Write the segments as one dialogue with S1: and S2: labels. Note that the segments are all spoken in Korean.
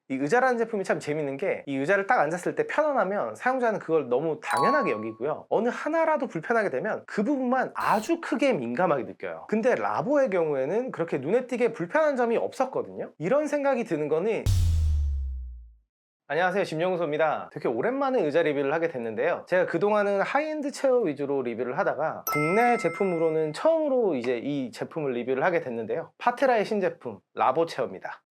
S1: 이 의자라는 제품이 참 재밌는 게 이 의자를 딱 앉았을 때 편안하면 사용자는 그걸 너무 당연하게 여기고요, 어느 하나라도 불편하게 되면 그 부분만 아주 크게 민감하게 느껴요. 근데 라보의 경우에는 그렇게 눈에 띄게 불편한 점이 없었거든요. 이런 생각이 드는 거는, 안녕하세요, 김영수입니다. 되게 오랜만에 의자 리뷰를 하게 됐는데요, 제가 그동안은 하이엔드 체어 위주로 리뷰를 하다가 국내 제품으로는 처음으로 이제 이 제품을 리뷰를 하게 됐는데요, 파테라의 신제품 라보 체어입니다.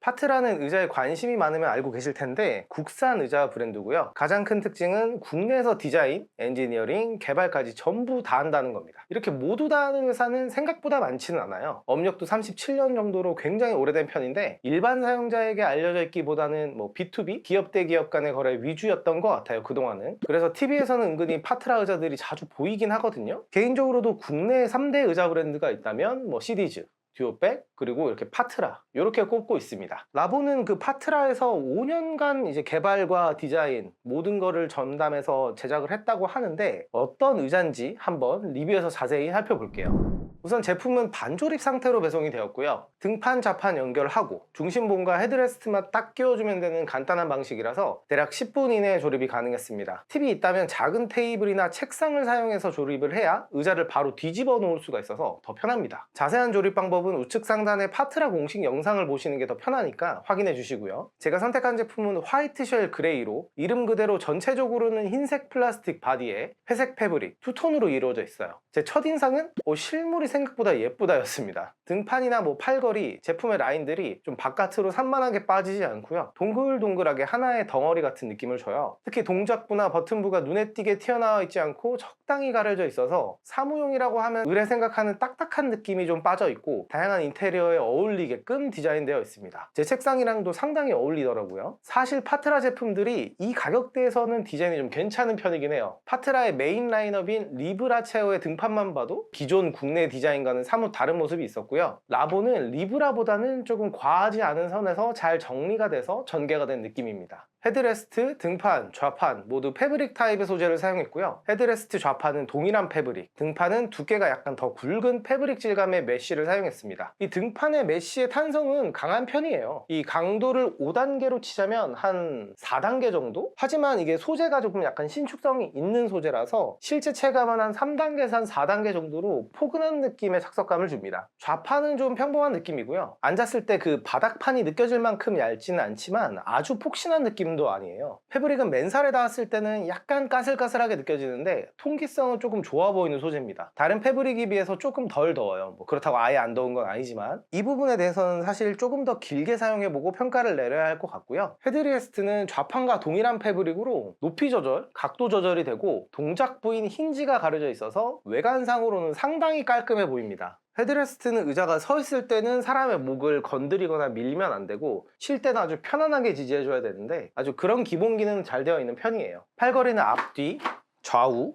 S1: 파트라는 의자에 관심이 많으면 알고 계실 텐데 국산 의자 브랜드고요. 가장 큰 특징은 국내에서 디자인, 엔지니어링, 개발까지 전부 다 한다는 겁니다. 이렇게 모두 다 하는 회사는 생각보다 많지는 않아요. 업력도 37년 정도로 굉장히 오래된 편인데 일반 사용자에게 알려져 있기보다는 B2B, 기업 대 기업 간의 거래 위주였던 것 같아요, 그동안은. 그래서 TV에서는 은근히 파트라 의자들이 자주 보이긴 하거든요. 개인적으로도 국내 3대 의자 브랜드가 있다면 시디즈, 듀오백, 그리고 이렇게 파트라, 이렇게 꼽고 있습니다. 라보는 그 파트라에서 5년간 이제 개발과 디자인 모든 거를 전담해서 제작을 했다고 하는데 어떤 의자인지 한번 리뷰에서 자세히 살펴볼게요. 우선 제품은 반조립 상태로 배송이 되었고요, 등판 좌판 연결하고 중심본과 헤드레스트만 딱 끼워주면 되는 간단한 방식이라서 대략 10분 이내에 조립이 가능했습니다. 팁이 있다면 작은 테이블이나 책상을 사용해서 조립을 해야 의자를 바로 뒤집어 놓을 수가 있어서 더 편합니다. 자세한 조립 방법은 우측 상단에 파트라 공식 영상을 보시는 게 더 편하니까 확인해 주시고요. 제가 선택한 제품은 화이트 쉘 그레이로 이름 그대로 전체적으로는 흰색 플라스틱 바디에 회색 패브릭, 투톤으로 이루어져 있어요. 제 첫인상은 실물이 생각보다 예쁘다 였습니다. 등판이나 팔걸이, 제품의 라인들이 좀 바깥으로 산만하게 빠지지 않고요, 동글동글하게 하나의 덩어리 같은 느낌을 줘요. 특히 동작부나 버튼부가 눈에 띄게 튀어나와 있지 않고 적당히 가려져 있어서 사무용이라고 하면 의뢰 생각하는 딱딱한 느낌이 좀 빠져 있고 다양한 인테리어에 어울리게끔 디자인되어 있습니다. 제 책상이랑도 상당히 어울리더라고요. 사실 파트라 제품들이 이 가격대에서는 디자인이 좀 괜찮은 편이긴 해요. 파트라의 메인 라인업인 리브라 체어의 등판만 봐도 기존 국내 디자인과는 사뭇 다른 모습이 있었고요, 라보는 리브라보다는 조금 과하지 않은 선에서 잘 정리가 돼서 전개가 된 느낌입니다. 헤드레스트, 등판, 좌판 모두 패브릭 타입의 소재를 사용했고요. 헤드레스트 좌판은 동일한 패브릭, 등판은 두께가 약간 더 굵은 패브릭 질감의 메쉬를 사용했습니다. 이 등판의 메쉬의 탄성은 강한 편이에요. 이 강도를 5단계로 치자면 한 4단계 정도? 하지만 이게 소재가 조금 약간 신축성이 있는 소재라서 실제 체감은 한 3단계에서 한 4단계 정도로 포근한 느낌의 착석감을 줍니다. 좌판은 좀 평범한 느낌이고요, 앉았을 때 그 바닥판이 느껴질 만큼 얇지는 않지만 아주 폭신한 느낌도 아니에요. 패브릭은 맨살에 닿았을 때는 약간 까슬까슬하게 느껴지는데 통기성은 조금 좋아 보이는 소재입니다. 다른 패브릭에 비해서 조금 덜 더워요. 그렇다고 아예 안 더운 건 아니지만 이 부분에 대해서는 사실 조금 더 길게 사용해보고 평가를 내려야 할 것 같고요. 헤드레스트는 좌판과 동일한 패브릭으로 높이 조절, 각도 조절이 되고 동작 부인 힌지가 가려져 있어서 외관상으로는 상당히 깔끔해 보입니다. 헤드레스트는 의자가 서 있을 때는 사람의 목을 건드리거나 밀면 안 되고 쉴 때는 아주 편안하게 지지해줘야 되는데 아주 그런 기본 기능은 잘 되어 있는 편이에요. 팔걸이는 앞뒤, 좌우,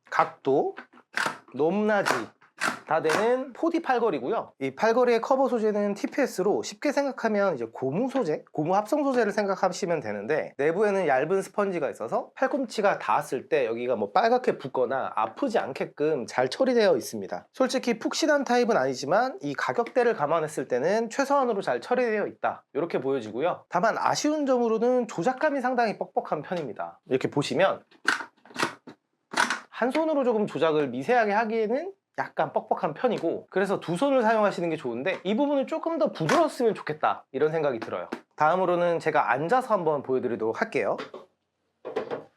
S1: 각도, 높낮이 다 되는 4D 팔걸이고요. 이 팔걸이의 커버 소재는 TPS로 쉽게 생각하면 이제 고무 소재, 고무 합성 소재를 생각하시면 되는데 내부에는 얇은 스펀지가 있어서 팔꿈치가 닿았을 때 여기가 빨갛게 붓거나 아프지 않게끔 잘 처리되어 있습니다. 솔직히 푹신한 타입은 아니지만 이 가격대를 감안했을 때는 최소한으로 잘 처리되어 있다, 이렇게 보여지고요. 다만 아쉬운 점으로는 조작감이 상당히 뻑뻑한 편입니다. 이렇게 보시면 한 손으로 조금 조작을 미세하게 하기에는 약간 뻑뻑한 편이고, 그래서 두 손을 사용하시는 게 좋은데 이 부분은 조금 더 부드러웠으면 좋겠다, 이런 생각이 들어요. 다음으로는 제가 앉아서 한번 보여드리도록 할게요.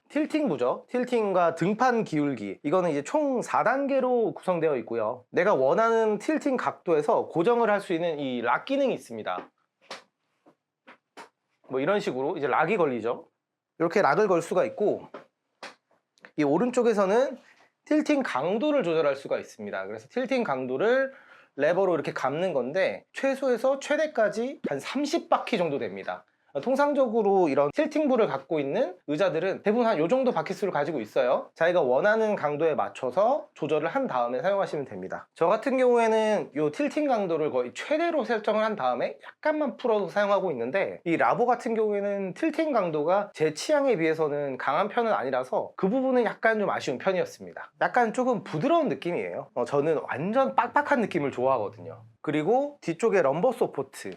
S1: 틸팅부죠. 틸팅과 등판 기울기, 이거는 이제 총 4단계로 구성되어 있고요, 내가 원하는 틸팅 각도에서 고정을 할 수 있는 이 락 기능이 있습니다. 이런 식으로 이제 락이 걸리죠. 이렇게 락을 걸 수가 있고, 이 오른쪽에서는 틸팅 강도를 조절할 수가 있습니다. 그래서 틸팅 강도를 레버로 이렇게 감는 건데 최소에서 최대까지 한 30바퀴 정도 됩니다. 통상적으로 이런 틸팅부를 갖고 있는 의자들은 대부분 한 이 정도 바퀴수를 가지고 있어요. 자기가 원하는 강도에 맞춰서 조절을 한 다음에 사용하시면 됩니다. 저 같은 경우에는 이 틸팅 강도를 거의 최대로 설정을 한 다음에 약간만 풀어서 사용하고 있는데, 이 라보 같은 경우에는 틸팅 강도가 제 취향에 비해서는 강한 편은 아니라서 그 부분은 약간 좀 아쉬운 편이었습니다. 약간 조금 부드러운 느낌이에요. 저는 완전 빡빡한 느낌을 좋아하거든요. 그리고 뒤쪽에 럼버 서포트,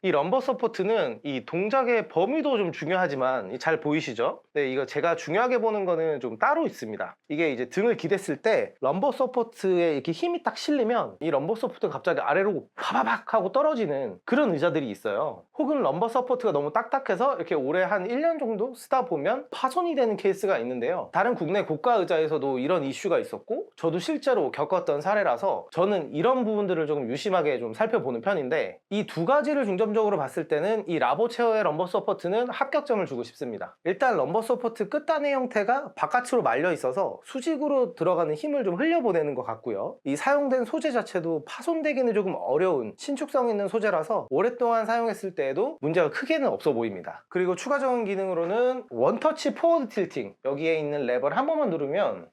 S1: 이 럼버 서포트는 이 동작의 범위도 좀 중요하지만, 잘 보이시죠? 네, 이거 제가 중요하게 보는 거는 좀 따로 있습니다. 이게 이제 등을 기댔을 때 럼버 서포트에 이렇게 힘이 딱 실리면 이 럼버 서포트가 갑자기 아래로 파바박 하고 떨어지는 그런 의자들이 있어요. 혹은 럼버 서포트가 너무 딱딱해서 이렇게 오래 한 1년 정도 쓰다 보면 파손이 되는 케이스가 있는데요. 다른 국내 고가 의자에서도 이런 이슈가 있었고, 저도 실제로 겪었던 사례라서 저는 이런 부분들을 조금 유심하게 좀 살펴보는 편인데, 이 두 가지를 중점적으로 봤을 때는 이 라보 체어의 럼버 서포트는 합격점을 주고 싶습니다. 일단 럼버 서포트 끝단의 형태가 바깥으로 말려 있어서 수직으로 들어가는 힘을 좀 흘려보내는 것 같고요. 이 사용된 소재 자체도 파손되기는 조금 어려운 신축성 있는 소재라서 오랫동안 사용했을 때에도 문제가 크게는 없어 보입니다. 그리고 추가적인 기능으로는 원터치 포워드 틸팅, 여기에 있는 레버를 한 번만 누르면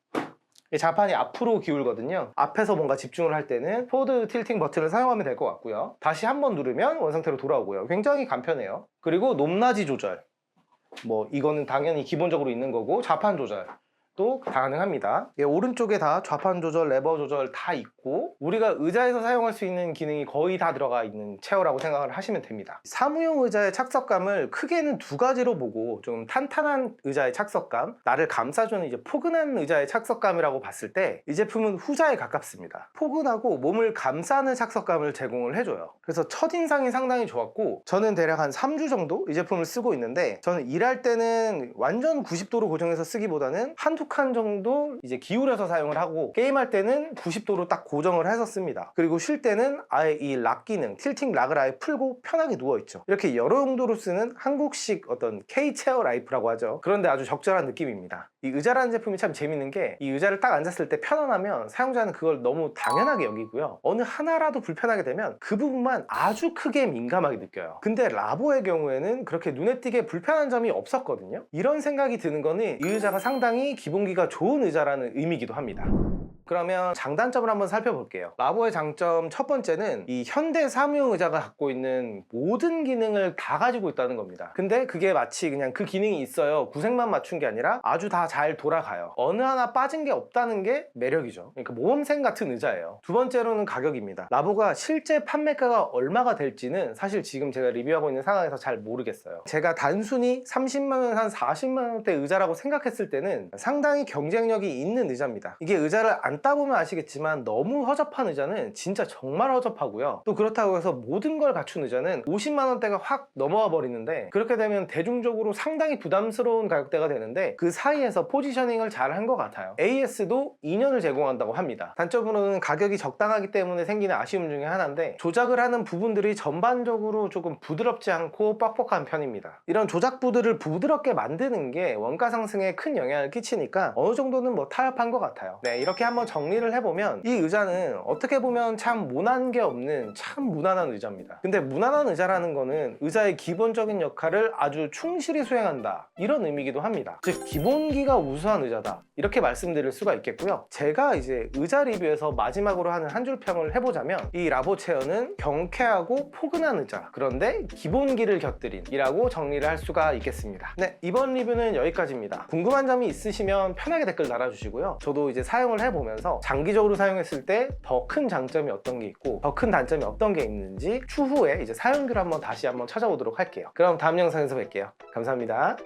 S1: 자판이 앞으로 기울거든요. 앞에서 뭔가 집중을 할 때는 포워드 틸팅 버튼을 사용하면 될 것 같고요. 다시 한 번 누르면 원상태로 돌아오고요. 굉장히 간편해요. 그리고 높낮이 조절, 이거는 당연히 기본적으로 있는 거고, 좌판 조절 또 가능합니다. 오른쪽에 다 좌판 조절, 레버 조절 다 있고, 우리가 의자에서 사용할 수 있는 기능이 거의 다 들어가 있는 체어라고 생각을 하시면 됩니다. 사무용 의자의 착석감을 크게는 두 가지로 보고, 좀 탄탄한 의자의 착석감, 나를 감싸주는 이제 포근한 의자의 착석감이라고 봤을 때 이 제품은 후자에 가깝습니다. 포근하고 몸을 감싸는 착석감을 제공을 해줘요. 그래서 첫인상이 상당히 좋았고, 저는 대략 한 3주 정도 이 제품을 쓰고 있는데, 저는 일할 때는 완전 90도로 고정해서 쓰기보다는 한두 칸 정도 이제 기울여서 사용을 하고, 게임할 때는 90도로 딱 고정을 해서 씁니다. 그리고 쉴 때는 아예 이 락 기능, 틸팅 락을 아예 풀고 편하게 누워있죠. 이렇게 여러 용도로 쓰는 한국식 어떤 K-체어 라이프라고 하죠. 그런데 아주 적절한 느낌입니다. 이 의자라는 제품이 참 재밌는 게, 이 의자를 딱 앉았을 때 편안하면 사용자는 그걸 너무 당연하게 여기고요. 어느 하나라도 불편하게 되면 그 부분만 아주 크게 민감하게 느껴요. 근데 라보의 경우에는 그렇게 눈에 띄게 불편한 점이 없었거든요. 이런 생각이 드는 거는 이 의자가 상당히 기본기가 좋은 의자라는 의미이기도 합니다. 그러면 장단점을 한번 살펴볼게요. 라보의 장점 첫 번째는 이 현대 사무용 의자가 갖고 있는 모든 기능을 다 가지고 있다는 겁니다. 근데 그게 마치 그냥 그 기능이 있어요, 구색만 맞춘 게 아니라 아주 다 잘 돌아가요. 어느 하나 빠진 게 없다는 게 매력이죠. 그러니까 모범생 같은 의자예요. 두 번째로는 가격입니다. 라보가 실제 판매가가 얼마가 될지는 사실 지금 제가 리뷰하고 있는 상황에서 잘 모르겠어요. 제가 단순히 30만원, 한 40만원대 의자라고 생각했을 때는 상당히 경쟁력이 있는 의자입니다. 이게 의자를 앉다 보면 아시겠지만 너무 허접한 의자는 진짜 정말 허접하고요. 또 그렇다고 해서 모든 걸 갖춘 의자는 50만원대가 확 넘어와 버리는데, 그렇게 되면 대중적으로 상당히 부담스러운 가격대가 되는데, 그 사이에서 포지셔닝을 잘 한 것 같아요. AS도 2년을 제공한다고 합니다. 단점으로는 가격이 적당하기 때문에 생기는 아쉬움 중에 하나인데, 조작을 하는 부분들이 전반적으로 조금 부드럽지 않고 뻑뻑한 편입니다. 이런 조작부들을 부드럽게 만드는 게 원가 상승에 큰 영향을 끼치니까 어느 정도는 타협한 것 같아요. 네, 이렇게 한번 정리를 해보면 이 의자는 어떻게 보면 참 모난 게 없는 참 무난한 의자입니다. 근데 무난한 의자라는 거는 의자의 기본적인 역할을 아주 충실히 수행한다, 이런 의미이기도 합니다. 즉 기본기가 우수한 의자다, 이렇게 말씀드릴 수가 있겠고요. 제가 이제 의자 리뷰에서 마지막으로 하는 한 줄 평을 해보자면, 이 라보 체어는 경쾌하고 포근한 의자, 그런데 기본기를 곁들인 이라고 정리를 할 수가 있겠습니다. 네, 이번 리뷰는 여기까지입니다. 궁금한 점이 있으시면 편하게 댓글 달아주시고요. 저도 이제 사용을 해보면서 장기적으로 사용했을 때 더 큰 장점이 어떤 게 있고 더 큰 단점이 어떤 게 있는지 추후에 이제 사용기를 다시 한번 찾아보도록 할게요. 그럼 다음 영상에서 뵐게요. 감사합니다.